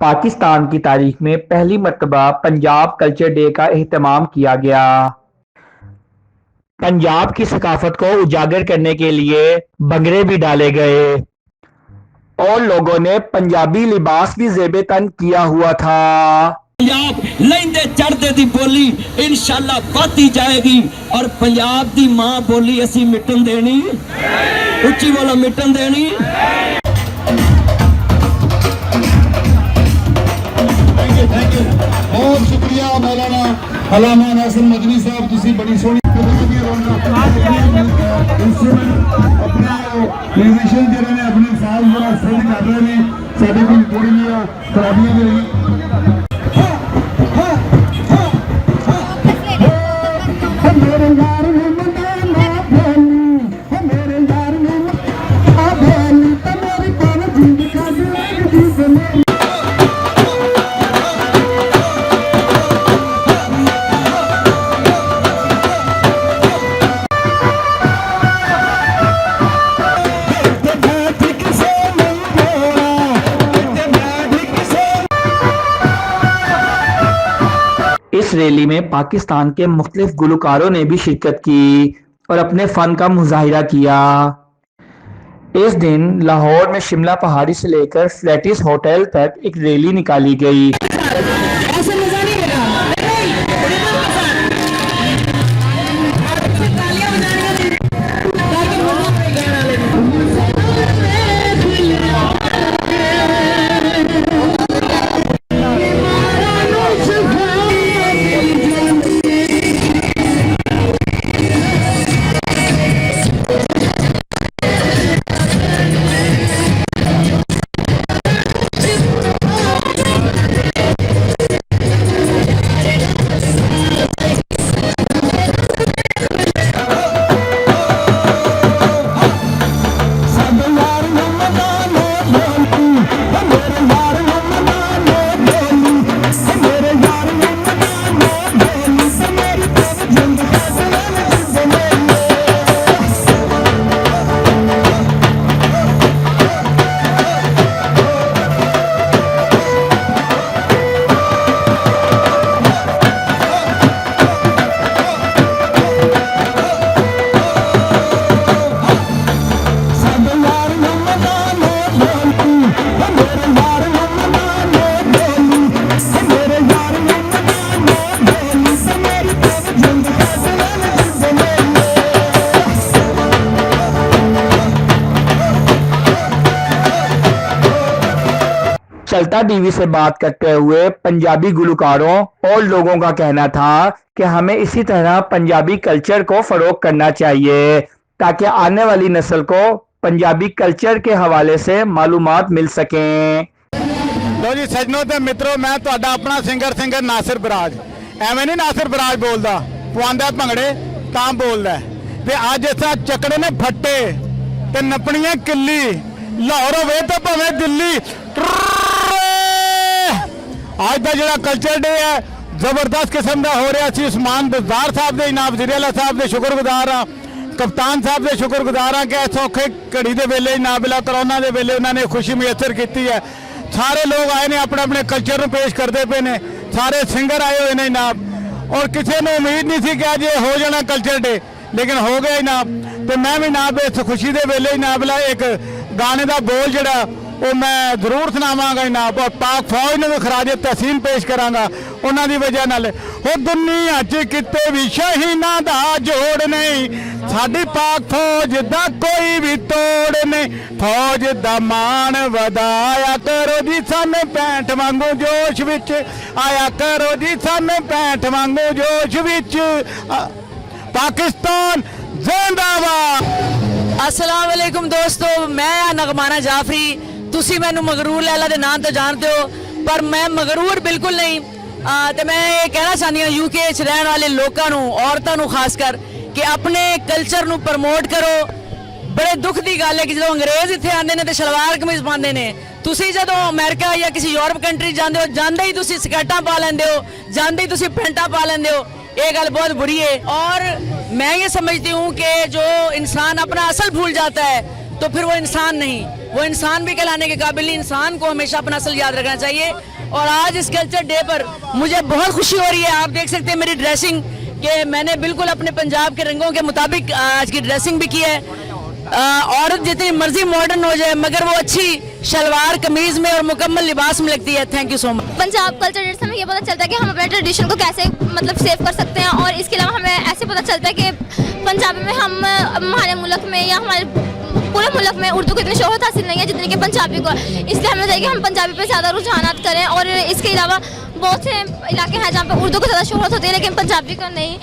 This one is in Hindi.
पाकिस्तान की तारीख में पहली मर्तबा पंजाब कल्चर डे का एहतमाम किया गया। पंजाब की सकाफत को उजागर करने के लिए भंगड़े भी डाले गए और लोगों ने पंजाबी लिबास भी ज़ेब-ए-तन किया हुआ था। पंजाब लेंदे चढ़दे दी बोली इंशाअल्लाह बढ़ती जाएगी और पंजाब दी मां बोली असी मिटन देनी, उच्ची बोलो मिटन देनी। थैंक यू, बहुत शुक्रिया मौलाना अल्लामा नासिर मदनी साहब, तुसी बड़ी सोहनी म्यूजिशियन जिन्होंने ने अपने साल बड़ा सिद्ध कर रहे हैं, साढ़े कोल थोड़ियां खराबियां भी रही। इस रैली में पाकिस्तान के मुख्तलिफ गुलकारों ने भी शिरकत की और अपने फन का मुजाहिरा किया। इस दिन लाहौर में शिमला पहाड़ी से लेकर फ्लैटिस होटल तक एक रैली निकाली गई। चलता टीवी से बात करते हुए पंजाबी गुलकारों और लोगों का कहना था कि हमें इसी तरह पंजाबी कल्चर को फरोग करना चाहिए ताकि आने वाली नस्ल को पंजाबी कल्चर के हवाले से मालूमात मिल सकें। लो जी सजनों ते मित्रों, मैं तुहाडा अपना सिंगर नासिर बराज, एवें नहीं नासिर बराज बोलदा, पवांदा भंगड़े तां बोलदा ते अज इस चकड़े ने फट्टे ते नपणियां किल्ली, लाहौर होवे ते भावें दिल्ली। आज का जो कल्चर डे है जबरदस्त किस्म का हो रहा। असी उस्मान बज़दार साहब के जनाब वज़ीर आला साहब के शुक्रगुजार हाँ, कप्तान साहब के शुक्रगुजार हाँ कि इस औखे घड़ी के वेले ना बिला करोना के वेले उन्होंने खुशी मुयसर की है। सारे लोग आए ने अपने अपने कल्चर में पेश करते पे ने, सारे सिंगर आए हुए ने जनाब, और किसी ने उम्मीद नहीं थी कि अज ये हो जाना कल्चर डे, लेकिन हो गया जनाब। तो मैं भी जनाब इस खुशी के वेले जनाब एक गाने का बोल जड़ा वो मैं जरूर सुनावांगा जनाब, और पाक फौज ने भी खराजे तहसीन पेश करांगा उन्हों की वजह नाल। हो दुनिया च किते भी शहीना दा जोड़ नहीं, साडी पाक फौज दा कोई भी तोड़ नहीं, फौज दा मान वधाया करो जी सन 65 वांगू जोश विच, आया करो जी सन 65 वांगू जोश विच, पाकिस्तान जिंदाबाद। अस्सलाम वालेकुम दोस्तों, मैं नगमाना जाफरी, तुसी मैनू मगरूर लैला के नाम तो जानते हो, पर मैं मगरूर बिल्कुल नहीं। तो मैं ये कहना चाहती हूँ यूके च रहने वाले लोगों, औरतों खासकर, कि अपने कल्चर नू प्रमोट करो। बड़े दुख की गल है कि जो अंग्रेज इतने आते हैं तो शलवार कमीज पाते हैं, तुसी जदों अमेरिका या किसी यूरोप कंट्री जाते हो, जाते ही तुसी स्कर्टां पा लेंदे हो, जाते ही तुसी पैंटां पा लेंदे हो। ये गल बहुत बुरी है। और मैं ये समझती हूँ कि जो इंसान अपना असल भूल जाता है तो फिर वो इंसान नहीं। वो इंसान भी कहलाने के काबिल नहीं। इंसान को हमेशा अपना असल याद रखना चाहिए। और आज इस कल्चर डे पर मुझे बहुत खुशी हो रही है। आप देख सकते हैं मेरी ड्रेसिंग कि मैंने बिल्कुल अपने पंजाब के रंगों के मुताबिक आज की ड्रेसिंग भी की है। औरत जितनी मर्जी मॉडर्न हो जाए मगर वो अच्छी शलवार कमीज में और मुकम्मल लिबास में लगती है। Thank you so much. Punjab culture से हमें ये पता चलता है कि हम अपने ट्रेडिशन को कैसे मतलब सेव कर सकते हैं, और इसके अलावा हमें ऐसे पता चलता है कि पंजाबी में हम हमारे मुल्क में या हमारे पूरे मुल्क में उर्दू को इतनी शोहरत हासिल नहीं है जितनी कि पंजाबी को। इसलिए हमें चाहिए कि हम पंजाबी पे ज़्यादा रुझानात करें। और इसके अलावा बहुत से इलाके हैं जहाँ पे उर्दू को ज़्यादा शोहरत होती है लेकिन पंजाबी को नहीं।